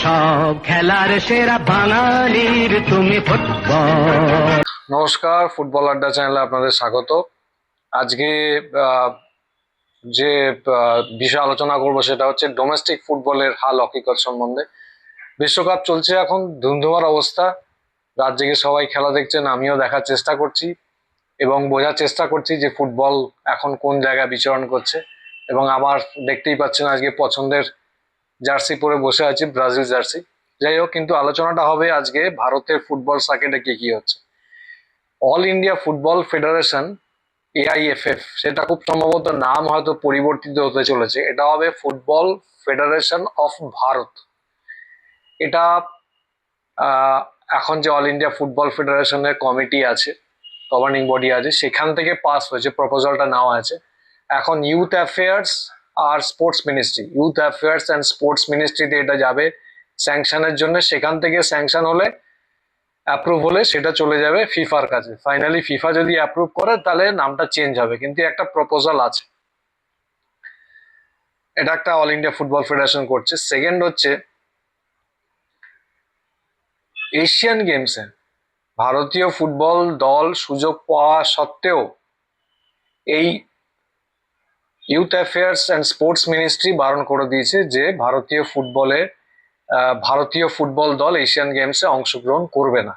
সব খেলার সেরা বাঙালির তুমি ফুটবল। নমস্কার, ফুটবল আড্ডা চ্যানেলে আপনাদের স্বাগত। আজকে যে বিষয়ে আলোচনা করব সেটা হচ্ছে ডোমেস্টিক ফুটবলের হাল হকিকত সম্বন্ধে। বিশ্বকাপ চলছে এখন, ধুমধুমার অবস্থা। রাত জেগে সবাই খেলা দেখছেন, আমিও দেখার চেষ্টা করছি এবং বোঝার চেষ্টা করছি যে ফুটবল এখন কোন জায়গায় বিচরণ করছে। এবং আমার দেখতেই পাচ্ছেন আজকে পছন্দের জার্সি পরে বসে আছি, ব্রাজিল জার্সি। যাই হোক, কিন্তু আলোচনাটা হবে আজকে ভারতের ফুটবল সার্কিটে কি কি হচ্ছে। All India football federation, AIFF, সেটা খুব সম্ভবত নাম হয়তো পরিবর্তিত হতে চলেছে। এটা হবে ফুটবল ফেডারেশন অফ ভারত। এটা এখন যে অল ইন্ডিয়া ফুটবল ফেডারেশনের কমিটি আছে, গভর্নিং বডি আছে, সেখান থেকে পাস হয়েছে, প্রপোজালটা নেওয়া আছে। এখন ইউথ অ্যাফেয়ার্স আর sports ministry, youth affairs and sports মিনিস্ট্রিতে এটা যাবে স্যাংশনের জন্য। সেখান থেকে স্যাংশন হলে, অ্যাপ্রুভ হলে সেটা চলে যাবে ফিফার কাছে। ফাইনালি ফিফা যদি অ্যাপ্রুভ করে তাহলে নামটা চেঞ্জ হবে, কিন্তু একটা প্রপোজাল আছে। এটা একটা অল ইন্ডিয়া ফুটবল ফেডারেশন করছে। সেকেন্ড হচ্ছে এশিয়ান গেমসে ভারতীয় ফুটবল দল সুযোগ পাওয়া সত্ত্বেও এই youth affairs and sports ministry বারণ করে দিয়েছে যে ভারতীয় ফুটবল দল এশিয়ান গেমসে অংশগ্রহণ করবে না।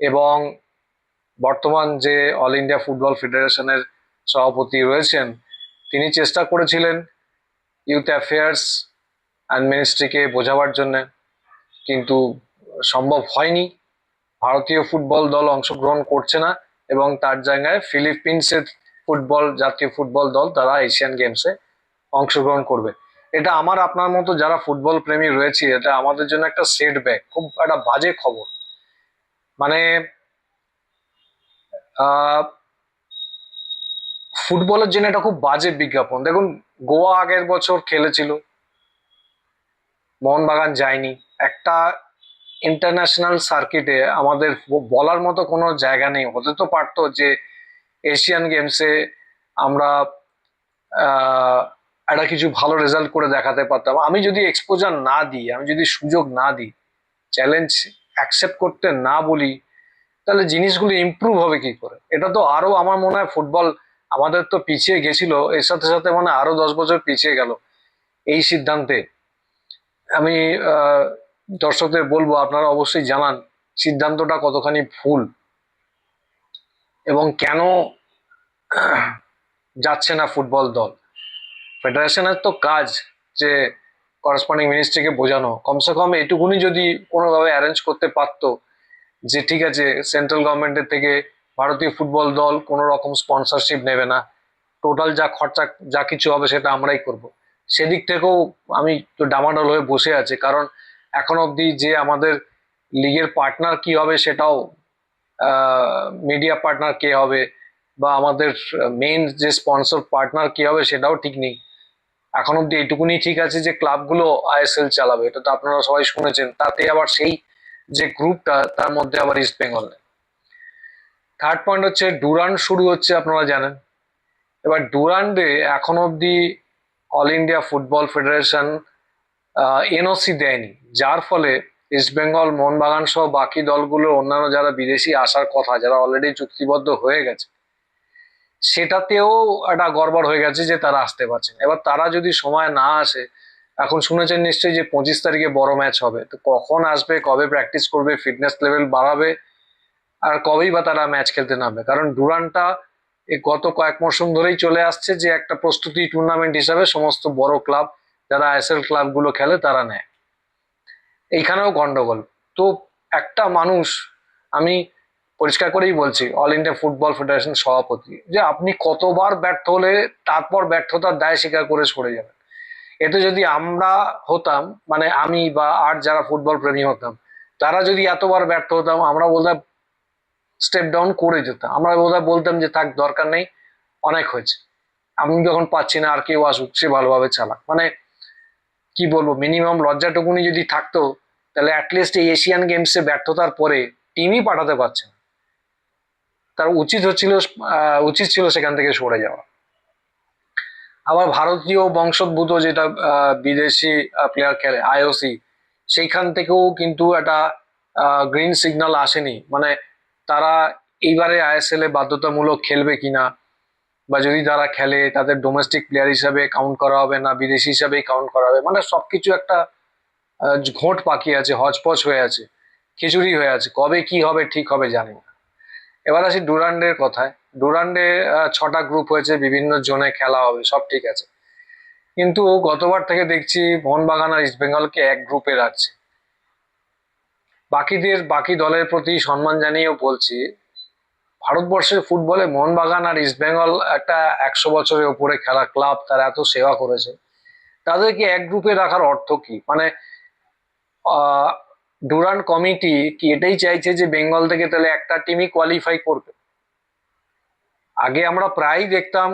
এবং বর্তমান যে অল ইন্ডিয়া ফুটবল ফেডারেশনের সভাপতি রয়েছেন, তিনি চেষ্টা করেছিলেন ইউথ অ্যাফেয়ার্স অ্যান্ড মিনিস্ট্রিকে বোঝাবার জন্য, কিন্তু সম্ভব হয়নি। ভারতীয় ফুটবল দল অংশগ্রহণ করছে না এবং তার জায়গায় ফিলিপিন্সের জাতীয় ফুটবল দল তারা এশিয়ান গেমসে অংশগ্রহণ করবে। এটা আমার আপনার মতো যারা ফুটবল প্রেমী রয়েছে, এটা আমাদের জন্য একটা সেটব্যাক, খুব একটা বাজে খবর। মানে ফুটবলের জন্য এটা খুব বাজে বিজ্ঞাপন। দেখুন, গোয়া আগের বছর খেলেছিল, মোহনবাগান যায়নি। একটা ইন্টারন্যাশনাল সার্কিটে আমাদের বলার মতো কোনো জায়গা নেই। হতে তো পারতো যে এশিয়ান গেমসে আমরা একটা কিছু ভালো রেজাল্ট করে দেখাতে পারতাম। আমি যদি এক্সপোজার না দিই, আমি যদি সুযোগ না দিই, চ্যালেঞ্জ অ্যাকসেপ্ট করতে না বলি, তাহলে জিনিসগুলো ইমপ্রুভ হবে কি করে? এটা তো আরো, আমার মনে হয় ফুটবল আমাদের তো পিছিয়ে গেছিল, এর সাথে সাথে মানে আরো 10 বছর পিছিয়ে গেল এই সিদ্ধান্তে। আমি দর্শকদের বলবো, আপনারা অবশ্যই জানান সিদ্ধান্তটা কতখানি ভুল এবং কেন যাচ্ছে না ফুটবল দল। ফেডারেশনের তো কাজ যে করসপন্ডিং মিনিস্ট্রিকে বোঝানো, কমসে কম এটুকুনি যদি কোনোভাবে অ্যারেঞ্জ করতে পারতো যে ঠিক আছে, সেন্ট্রাল গভর্নমেন্টের থেকে ভারতীয় ফুটবল দল কোনো রকম স্পন্সরশিপ নেবে না, টোটাল যা খরচা যা কিছু হবে সেটা আমরাই করব। সেদিক থেকেও আমি তো ডামাডোল হয়ে বসে আছি, কারণ এখন অবধি যে আমাদের লিগের পার্টনার কি হবে সেটাও, মিডিয়া পার্টনার কে হবে বা আমাদের মেইন যে স্পন্সর পার্টনার কি হবে সেটাও ঠিক নেই। এখন অব্দি এইটুকুনি ঠিক আছে যে ক্লাবগুলো আইএসএল চালাবে, এটা তো আপনারা সবাই শুনেছেন। তাতে আবার সেই যে গ্রুপটা, তার মধ্যে আবার ইস্ট বেঙ্গল নেই। থার্ড পয়েন্ট হচ্ছে ডুরান্ড শুরু হচ্ছে, আপনারা জানেন। এবার ডুরান্ডে এখন অব্দি all India football federation NOC দেয়নি, যার ফলে ইস্ট বেঙ্গল, মোহনবাগান সহ বাকি দলগুলোর অন্যান্য যারা বিদেশি আসার কথা, যারা অলরেডি চুক্তিবদ্ধ হয়ে গেছে, সেটাতেও একটা গড়বড় হয়ে গেছে যে তারা আসতে পারছে না। এবার তারা যদি সময় না আসে, এখন শুনেছেন নিশ্চয়ই যে 25 তারিখে বড় ম্যাচ হবে, তো কখন আসবে, কবে প্র্যাকটিস করবে, ফিটনেস লেভেল বাড়াবে, আর কবেই বা তারা ম্যাচ খেলতে নামবে? কারণ ডুরান্ডটা এই গত কয়েক মরশুম ধরেই চলে আসছে যে একটা প্রস্তুতি টুর্নামেন্ট হিসাবে সমস্ত বড় ক্লাব, যারা আইএসএল ক্লাবগুলো খেলে, তারা নেয়। এইখানেও গন্ডগোল। তো একটা মানুষ, আমি পরিষ্কার করেই বলছি, অল ইন্ডিয়া ফুটবল ফেডারেশন সভাপতি, যে আপনি কতবার ব্যর্থ হলে তারপর ব্যর্থতার দায় স্বীকার করে সরে যাবেন? এতে যদি আমরা হতাম, মানে আমি বা আর যারা ফুটবল প্রেমী হতাম, তারা যদি এতবার ব্যর্থ হতাম, আমরা বোধহয় স্টেপ ডাউন করে যেতাম। আমরা বোধহয় বলতাম যে থাক, দরকার নেই, অনেক হয়েছে, আমি যখন পাচ্ছি না আর কেউ আসুক, সে ভালোভাবে চালাক। মানে কি বলবো, মিনিমাম লজ্জাটুকুনি যদি থাকতো, তাহলে অ্যাটলিস্ট এই এশিয়ান গেমসে ব্যর্থতার পরে টিমই পাঠাতে পারছে না, তার উচিত ছিল সেখান থেকে সরে যাওয়া। আবার ভারতীয় বংশোদ্ভূত যেটা বিদেশি প্লেয়ার খেলে, আইওসি, সেইখান থেকেও কিন্তু একটা গ্রিন সিগন্যাল আসেনি, মানে তারা এইবারে আইএসএল এ বাধ্যতামূলক খেলবে কিনা, বা যদি তারা খেলে তাদের ডোমেস্টিক প্লেয়ার হিসাবে কাউন্ট করা হবে না বিদেশি হিসাবেই কাউন্ট করা হবে, মানে সবকিছু একটা ঘোট পাকিয়ে আছে, হচপচ হয়ে আছে, খিচুড়ি হয়ে আছে, কবে কি হবে ঠিক হবে জানি না। এবার আসি ডুরান্ডের কথায়। ডুরান্ডে 6টা গ্রুপ হয়েছে, বিভিন্ন জোনে খেলা হবে, সব ঠিক আছে, কিন্তু গতবার থেকে দেখছি মোহনবাগান আর ইস্টবেঙ্গলকে এক গ্রুপে রাখছে। বাকি দলের প্রতি সম্মান জানিয়েও বলছি, ভারতবর্ষের ফুটবলে মোহনবাগান আর ইস্টবেঙ্গল একটা 100 বছরের ওপরে খেলা ক্লাব, তারা এত সেবা করেছে, তাদেরকে এক গ্রুপে রাখার অর্থ কি? মানে আহ ডুরান্ড কমিটি কি এটাই চাইছে যে বেঙ্গল থেকে তাহলে একটা টিমই কোয়ালিফাই করবে? আগে আমরা প্রায়ই দেখতাম,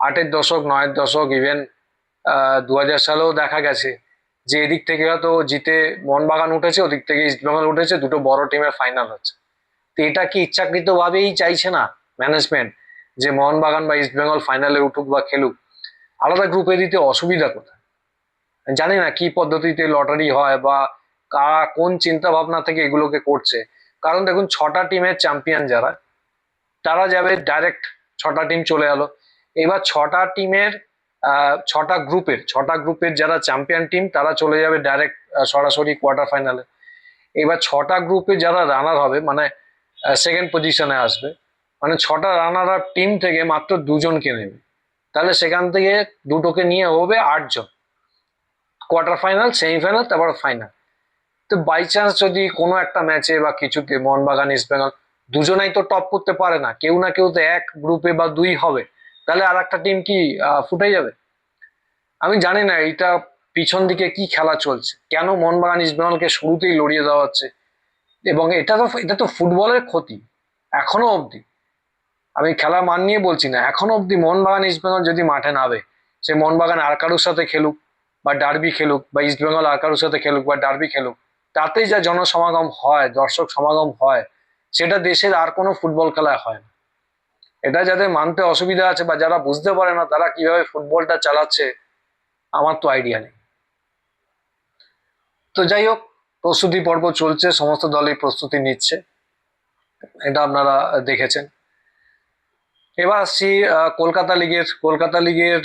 8-এর দশক 9-এর দশক, ইভেন 2000 সালেও দেখা গেছে যে এদিক থেকে হয়তো জিতে মোহনবাগান উঠেছে, ওদিক থেকে ইস্টবেঙ্গল উঠেছে, দুটো বড় টিমের ফাইনাল হচ্ছে। তো এটা কি ইচ্ছাকৃত ভাবেই চাইছে না ম্যানেজমেন্ট যে মোহনবাগান বা ইস্টবেঙ্গল ফাইনালে উঠুক বা খেলুক? আলাদা গ্রুপে দিতে অসুবিধা কোথায়? জানি না কি পদ্ধতিতে লটারি হয় বা কারা কোন চিন্তা ভাবনা থেকে এগুলোকে করছে। কারণ দেখুন, 6টা টিমের চ্যাম্পিয়ন যারা, তারা যাবে ডাইরেক্ট, 6টা টিম চলে এলো। এবার 6টা গ্রুপের যারা চ্যাম্পিয়ন টিম তারা চলে যাবে ডাইরেক্ট সরাসরি কোয়ার্টার ফাইনালে। এবার 6টা গ্রুপে যারা রানার হবে, মানে সেকেন্ড পজিশনে আসবে, মানে 6টা রানার আপ টিম থেকে মাত্র 2জনকে নেবে। তাহলে সেখান থেকে দুটোকে নিয়ে হবে 8জন, কোয়ার্টার ফাইনাল, সেমিফাইনাল, তারপর ফাইনাল। তো বাই চান্স যদি কোনো একটা ম্যাচে বা কিছুতে মোহনবাগান ইস্টবেঙ্গল দুজনাই তো টপ করতে পারে না, কেউ না কেউ তো এক গ্রুপে বা দুই হবে, তাহলে আর একটা টিম কি ফুটে যাবে? আমি জানি না এইটা পিছন দিকে কি খেলা চলছে, কেন মোহনবাগান ইস্টবেঙ্গলকে শুরুতেই লড়িয়ে দেওয়া হচ্ছে। এবং এটা তো ফুটবলের ক্ষতি এখনো অবধি। আমি খেলার মান নিয়ে বলছি না, এখনো অবধি মোহনবাগান ইস্টবেঙ্গল যদি মাঠে নামে, সে মোহনবাগান আর কারোর সাথে খেলুক বা ডার্বি খেলুক, বা ইস্টবেঙ্গল আর কারোর সাথে খেলুক বা ডার্বি খেলুক, তাতেই যা জনসমাগম হয়, দর্শক সমাগম হয়, সেটা দেশের আর কোনো ফুটবল খেলায় হয় না। এটা যাদের মানতে অসুবিধা আছে বা যারা বুঝতে পারে না তারা কিভাবে ফুটবলটা চালাচ্ছে, আমার তো আইডিয়া নেই। তো যাই হোক, প্রস্তুতি পর্ব চলছে, সমস্ত দলই প্রস্তুতি নিচ্ছে, এটা আপনারা দেখেছেন। এবার আসছি কলকাতা লিগের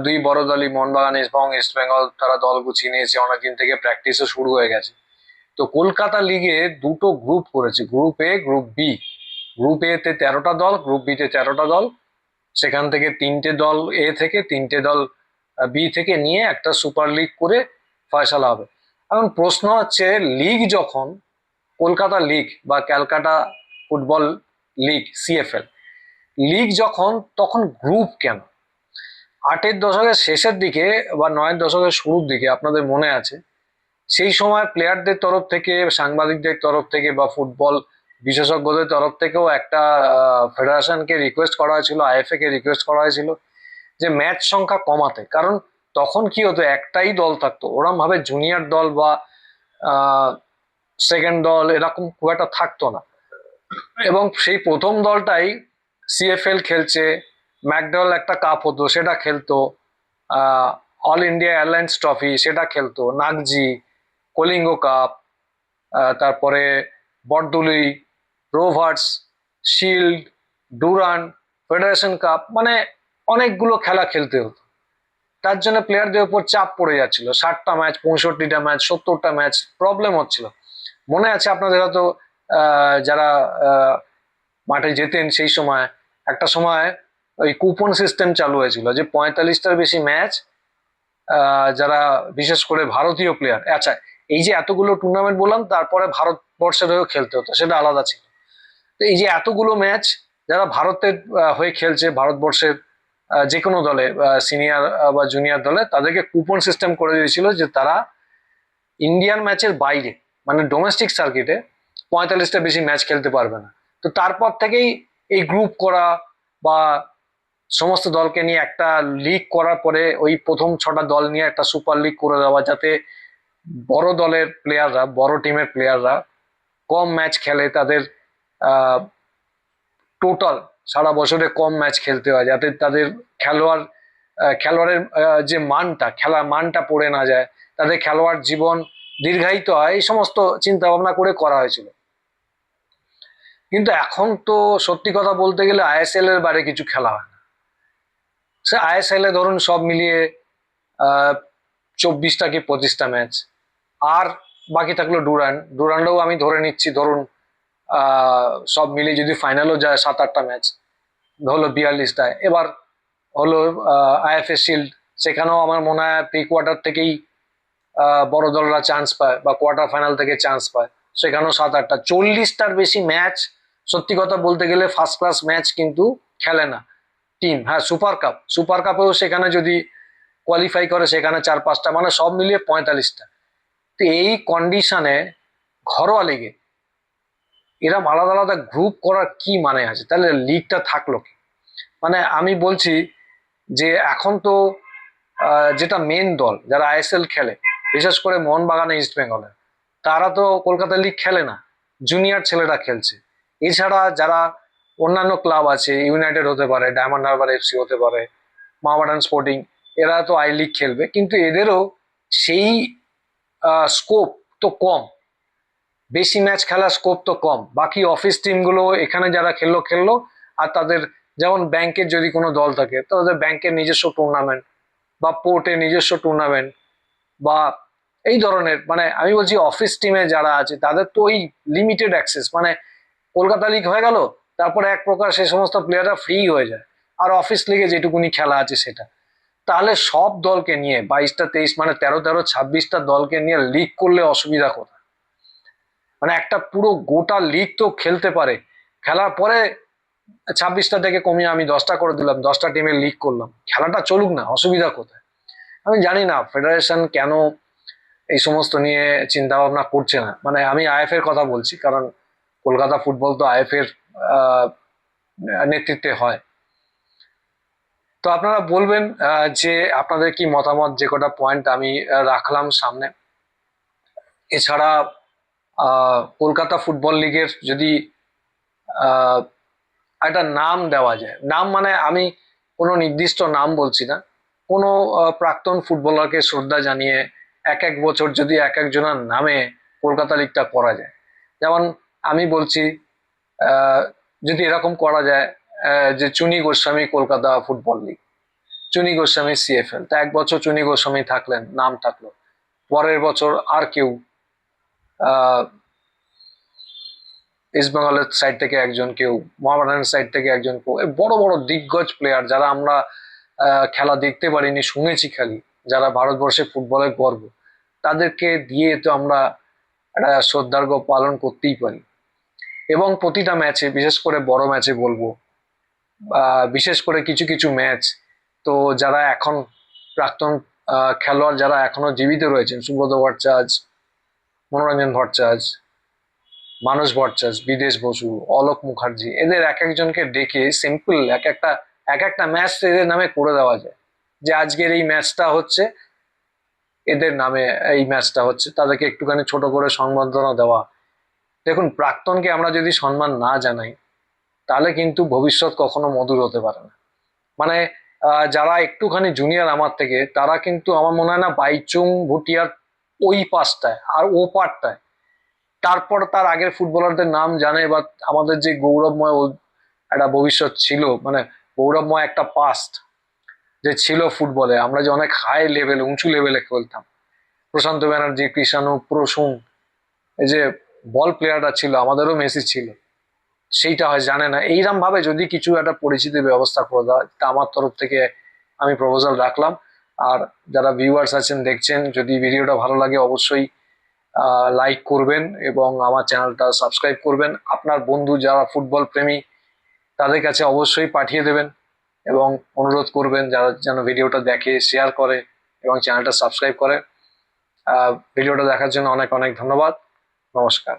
দুই বড় দলই মোহনবাগান এবং ইস্ট বেঙ্গল, তারা দল গুছিয়ে নিয়েছে, অনেকদিন থেকে প্র্যাকটিসও শুরু হয়ে গেছে। তো কলকাতা লিগে দুটো গ্রুপ করেছে, group A, group B. Group A তে 13টা দল, গ্রুপ বি তে 13টা দল। সেখান থেকে 3টে দল এ থেকে, 3টে দল বি থেকে নিয়ে একটা সুপার লিগ করে ফয়সালা হবে। এখন প্রশ্ন হচ্ছে, লিগ যখন, কলকাতা লিগ বা Calcutta football league, CFL league যখন, তখন গ্রুপ কেন? 8-এর দশকের শেষের দিকে বা 9-এর দশকের শুরুর দিকে আপনাদের মনে আছে, সেই সময় প্লেয়ারদের তরফ থেকে, সাংবাদিকদের তরফ থেকে বা ফুটবল বিশেষজ্ঞদের তরফ থেকেও একটা ফেডারেশনকে রিকোয়েস্ট করা হয়েছিল, আইএফএ কে রিকোয়েস্ট করা হয়েছিল যে ম্যাচ সংখ্যা কমাতে। কারণ তখন কি হতো, একটাই দল থাকতো, ওরম ভাবে জুনিয়র দল বা সেকেন্ড দল এরকম খুব একটা থাকতো না। এবং সেই প্রথম দলটাই সিএফএল খেলছে, ম্যাকডওয়েল একটা কাপ হতো সেটা খেলতো, অল ইন্ডিয়া এয়ারলাইন্স ট্রফি সেটা খেলতো, নাগজি, কলিঙ্গ কাপ, তারপরে Bordoloi, Rovers, shield, Durand, federation cup, মানে অনেকগুলো খেলা খেলতে হতো। তার জন্য প্লেয়ারদের উপর চাপ পড়ে যাচ্ছিল, 60টা ম্যাচ, 65টা ম্যাচ, 70টা ম্যাচ, প্রবলেম হচ্ছিল। মনে আছে আপনাদের হয়তো, যারা মাঠে যেতেন সেই সময়, একটা সময় ওই কুপন সিস্টেম চালু হয়েছিল যে 45টার বেশি ম্যাচ, যারা বিশেষ করে ভারতীয় প্লেয়ার, আচ্ছা এই যে এতগুলো টুর্নামেন্ট বললাম, তারপরে ভারতবর্ষের হয়েও খেলতে হতো, সেটা আলাদা ছিল। তো এই যে এতগুলো ম্যাচ যারা ভারতের হয়ে খেলছে, ভারতবর্ষের যে কোনো দলে, সিনিয়র বা জুনিয়র দলে, তাদেরকে কুপন সিস্টেম করে দিয়েছিল যে তারা ইন্ডিয়ান ম্যাচের বাইরে, মানে ডোমেস্টিক সার্কিটে 45টা বেশি ম্যাচ খেলতে পারবে না। তো তারপর থেকেই এই গ্রুপ করা বা সমস্ত দলকে নিয়ে একটা লিগ করার পরে ওই প্রথম 6টা দল নিয়ে একটা সুপার লিগ করে দেওয়া, যাতে বড় দলের প্লেয়াররা, বড় টিমের প্লেয়াররা কম ম্যাচ খেলে, তাদের টোটাল সারা বছরে কম ম্যাচ খেলতে হয়, যাতে তাদের খেলোয়াড় খেলোয়াড়ের যে মানটা, খেলার মানটা পড়ে না যায়, তাদের খেলোয়াড় জীবন দীর্ঘায়িত হয়, এই সমস্ত চিন্তা ভাবনা করে করা হয়েছিল। কিন্তু এখন তো সত্যি কথা বলতে গেলে আইএসএল এর বাইরে কিছু খেলা হয় না। সে আইএসএল এ ধরুন সব মিলিয়ে 24টা কি 25টা ম্যাচ, আর বাকি থাকলো ডুরান্ডও আমি ধরে নিচ্ছি ধরুন সব মিলিয়ে যদি ফাইনালও যায় 7-8টা ম্যাচ, হলো 42টায়। এবার হলো আইএফএ শিল্ড, সেখানেও আমার মনে হয় প্রি কোয়ার্টার থেকেই বড় দলরা চান্স পায় বা কোয়ার্টার ফাইনাল থেকে চান্স পায়, সেখানেও 7-8টা। 40টার বেশি ম্যাচ সত্যি কথা বলতে গেলে ফার্স্ট ক্লাস ম্যাচ কিন্তু খেলে না টিম। হ্যাঁ, সুপার কাপেও সেখানে যদি কোয়ালিফাই করে সেখানে 4-5টা, মানে সব মিলিয়ে 45টা। তো এই কন্ডিশনে ঘরোয়া লিগে এরম আলাদা আলাদা গ্রুপ করার কি মানে আছে? তাহলে লিগটা থাকলো কি? মানে আমি বলছি যে এখন তো যেটা মেন দল যারা আইএসএল খেলে, বিশেষ করে মোহনবাগান, ইস্ট বেঙ্গলের, তারা তো কলকাতা লিগ খেলে না, জুনিয়র ছেলেরা খেলছে। এছাড়া যারা অন্যান্য ক্লাব আছে, ইউনাইটেড হতে পারে, ডায়মন্ড হারবার এফসি হতে পারে, মোহামেডান স্পোর্টিং, এরা তো আই লিগ খেলবে, কিন্তু এদেরও সেই স্কোপ তো কম, বেশি ম্যাচ খেলার স্কোপ তো কম। বাকি অফিস টিমগুলো এখানে যারা খেললো, আর তাদের যেমন ব্যাংকের যদি কোনো দল থাকে তাদের ব্যাংকের নিজস্ব টুর্নামেন্ট, বা পোর্টের নিজস্ব টুর্নামেন্ট, বা এই ধরনের, মানে আমি বলছি অফিস টিমে যারা আছে তাদের তো ওই লিমিটেড অ্যাক্সেস, মানে কলকাতা লিগ হয়ে গেল, তারপরে এক প্রকার সে সমস্ত প্লেয়াররা ফ্রি হয়ে যায়, আর অফিস লিগে যেটুকুনি খেলা আছে সেটা। তাহলে সব দলকে নিয়ে 22টা 23, মানে 13-13-26টা দলকে নিয়ে লিগ করলে অসুবিধা কোথায়? মানে একটা পুরো গোটা লিগ তো খেলতে পারে, খেলার পরে 26টা থেকে কমিয়ে আমি 10টা করে দিলাম, 10টা টিমের লিগ করলাম, খেলাটা চলুক না, অসুবিধা কোথায়? আমি জানি না ফেডারেশন কেন এই সমস্ত নিয়ে চিন্তা ভাবনা করছে না। মানে আমি আইএফ এর কথা বলছি, কারণ কলকাতা ফুটবল তো আইএফ এর নেতৃত্বে হয়। তো আপনারা বলবেন যে আপনাদের কি মতামত, যে কটা পয়েন্ট আমি রাখলাম সামনে। এছাড়া কলকাতা ফুটবল লিগের যদি একটা নাম দেওয়া যায়, নাম মানে আমি কোনো নির্দিষ্ট নাম বলছি না, কোনো প্রাক্তন ফুটবলারকে শ্রদ্ধা জানিয়ে এক এক বছর যদি এক একজনের নামে কলকাতা লিগটা করা যায়। যেমন আমি বলছি যদি এরকম করা যায় যে চুনি গোস্বামী কলকাতা ফুটবল লিগ, চুনি গোস্বামী সিএফএল, তা এক বছর চুনি গোস্বামী থাকলেন, নাম থাকলো, পরের বছর আর কেউ ইস্ট বেঙ্গলের সাইড থেকে একজন, কেউ মোহামেডানের সাইড থেকে একজন, কেউ বড় বড় দিগ্গজ প্লেয়ার যারা আমরা খেলা দেখতে পারিনি, শুনেছি খালি, যারা ভারতবর্ষের ফুটবলের গর্ব, তাদেরকে দিয়ে তো আমরা একটা শ্রদ্ধার্ঘ পালন করতেই পারি। এবং প্রতিটা ম্যাচে, বিশেষ করে বড় ম্যাচে বলবো, বিশেষ করে কিছু কিছু ম্যাচ তো যারা এখন প্রাক্তন খেলোয়াড় যারা এখনো জীবিত রয়েছেন, সুব্রত ভট্টাচার্য, মনোরঞ্জন ভট্টাচার্য, মানস ভট্টাচার্য, বিদেশ বসু, অলোক মুখার্জি, এদের এক একজনকে ডেকে সিম্পল এক একটা ম্যাচ এদের নামে করে দেওয়া যায়, যে আজকের এই ম্যাচটা হচ্ছে এদের নামে, এই ম্যাচটা হচ্ছে, তাদেরকে একটুখানি ছোট করে সম্বর্ধনা দেওয়া। দেখুন, প্রাক্তনকে আমরা যদি সম্মান না জানাই তাহলে কিন্তু ভবিষ্যৎ কখনো মধুর হতে পারে না। মানে যারা একটুখানি জুনিয়র আমার থেকে, তারা কিন্তু আমার মনে হয় না বাইচুং ভুটিয়ার ওই পাশটায় আর ও পারটায়, তারপর তার আগের ফুটবলারদের নাম জানে, বা আমাদের যে গৌরবময় একটা ভবিষ্যৎ ছিল, মানে গৌরবময় একটা পাস্ট যে ছিল ফুটবলে, আমরা যে অনেক হাই লেভেল, উঁচু লেভেলে খেলতাম, প্রশান্ত ব্যানার্জি, কৃষাণু, প্রসূন, এই যে বল প্লেয়াররা ছিল, আমাদেরও মেসি ছিল, সেইটা হয় জানে না। এইরকম ভাবে যদি কিছু একটা পরিচিতির ব্যবস্থা করে দেওয়া, তা আমার তরফ থেকে আমি প্রপোজাল রাখলাম। আর যারা ভিউয়ার্স আছেন, দেখছেন, যদি ভিডিওটা ভালো লাগে অবশ্যই লাইক করবেন এবং আমার চ্যানেলটা সাবস্ক্রাইব করবেন। আপনার বন্ধু যারা ফুটবল প্রেমী তাদের কাছে অবশ্যই পাঠিয়ে দেবেন, এবং অনুরোধ করবেন যারা যেন ভিডিওটা দেখে, শেয়ার করে এবং চ্যানেলটা সাবস্ক্রাইব করে। ভিডিওটা দেখার জন্য অনেক অনেক ধন্যবাদ। নমস্কার।